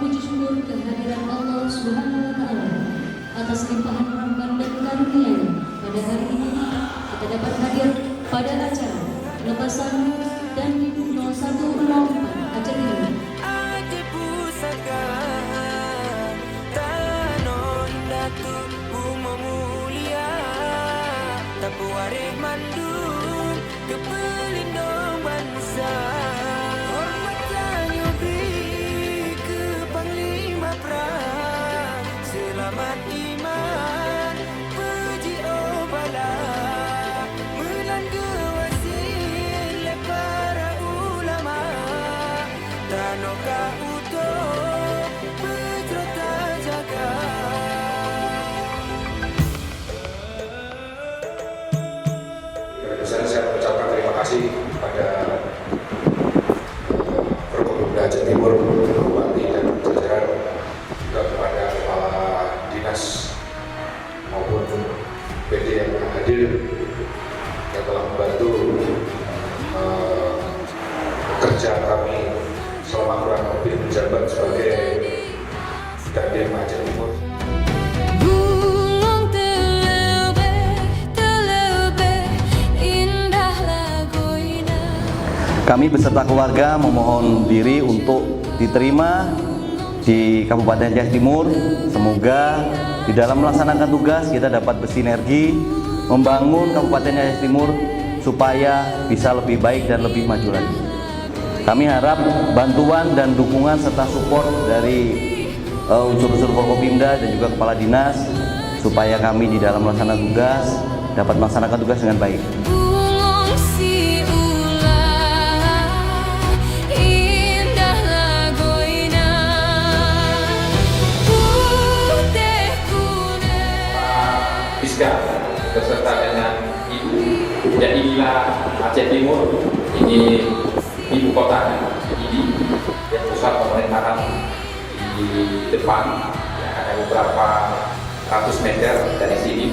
memuji syukur kehadiran Allah Subhanahu wa Ta'ala atas limpahan rahmat dan karunia-Nya. Pada hari ini kita dapat hadir pada acara lepasan dan 0104 Aceh Timur. Selamat iman, puji obala, melangga wasil para ulama, tanoka utuh petrota jaga. Saya mengucapkan terima kasih kepada Forkopimda Aceh Timur, Bupati dan jajaran, juga kepada kepala dinas maupun PD yang hadir yang telah membantu kerja kami selama kurang lebih menjabat sebagai Dandim Aceh Timur. Kami beserta keluarga memohon diri untuk diterima di Kabupaten Aceh Timur. Semoga di dalam melaksanakan tugas kita dapat bersinergi membangun Kabupaten Aceh Timur supaya bisa lebih baik dan lebih maju lagi. Kami harap bantuan dan dukungan serta support dari unsur-unsur Forkopimda dan juga kepala dinas supaya kami di dalam melaksanakan tugas dapat melaksanakan tugas dengan baik. Beserta dengan Ibu dan inilah Aceh Timur, ini ibu kota ini yang pusat pemerintahan di depan, yang ada beberapa ratus meter dari sini.